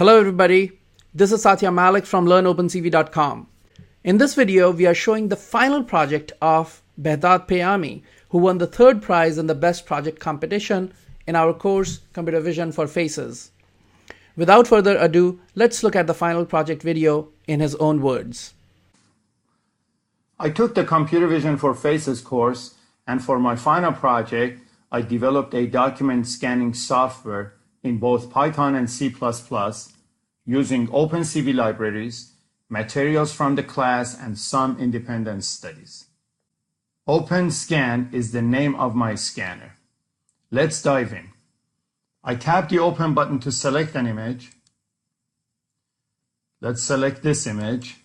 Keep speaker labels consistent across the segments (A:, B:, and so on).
A: Hello everybody, this is Satya Malik from LearnOpenCV.com. In this video, we are showing the final project of Behdad Payami, who won the third prize in the Best Project competition in our course, Computer Vision for Faces. Without further ado, let's look at the final project video in his own words.
B: I took the Computer Vision for Faces course, and for my final project, I developed a document scanning software in both Python and C++ using OpenCV libraries, materials from the class, and some independent studies. OpenScan is the name of my scanner. Let's dive in. I tap the Open button to select an image. Let's select this image.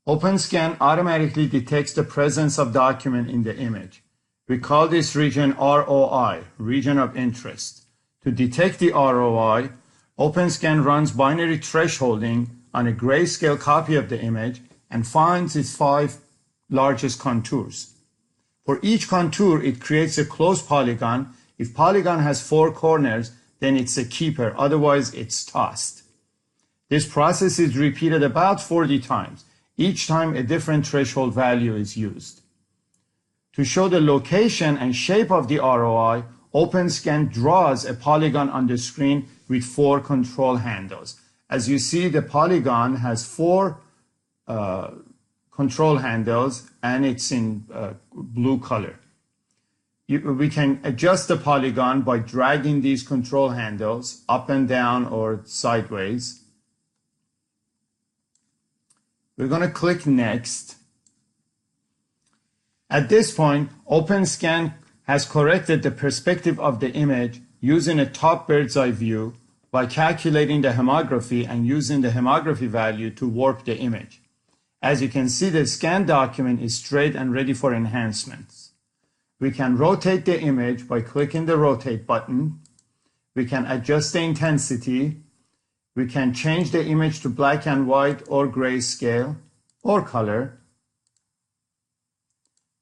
B: OpenScan automatically detects the presence of document in the image. We call this region ROI, region of interest. To detect the ROI, OpenScan runs binary thresholding on a grayscale copy of the image and finds its 5 largest contours. For each contour, it creates a closed polygon. If polygon has 4 corners, then it's a keeper, otherwise it's tossed. This process is repeated about 40 times. Each time a different threshold value is used. To show the location and shape of the ROI, OpenScan draws a polygon on the screen with 4 control handles. As you see, the polygon has 4 control handles and it's in blue color. We can adjust the polygon by dragging these control handles up and down or sideways. We're going to click Next. At this point, OpenScan has corrected the perspective of the image using a top bird's eye view by calculating the homography and using the homography value to warp the image. As you can see, the scanned document is straight and ready for enhancements. We can rotate the image by clicking the Rotate button. We can adjust the intensity. We can change the image to black and white or grayscale or color.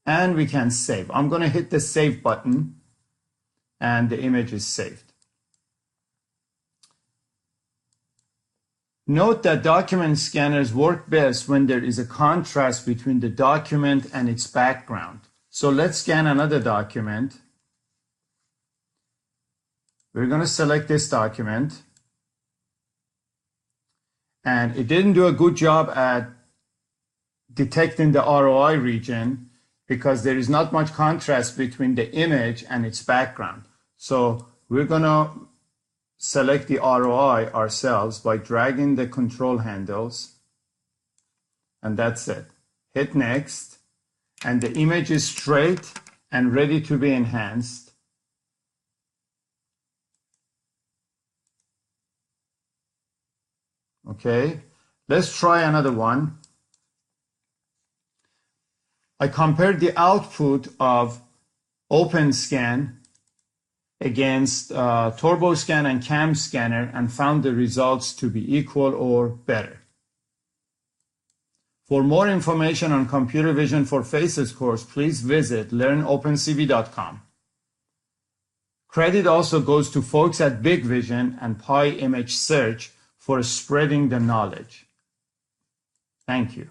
B: And we can save. I'm going to hit the Save button and the image is saved. Note that document scanners work best when there is a contrast between the document and its background. So let's scan another document. We're going to select this document. And it didn't do a good job at detecting the ROI region because there is not much contrast between the image and its background. So we're going to select the ROI ourselves by dragging the control handles. And that's it. Hit Next. And the image is straight and ready to be enhanced. Okay, let's try another one. I compared the output of OpenScan against TurboScan and CAM scanner and found the results to be equal or better. For more information on Computer Vision for Faces course, please visit LearnOpenCV.com. Credit also goes to folks at Big Vision and Pi Image Search for spreading the knowledge. Thank you.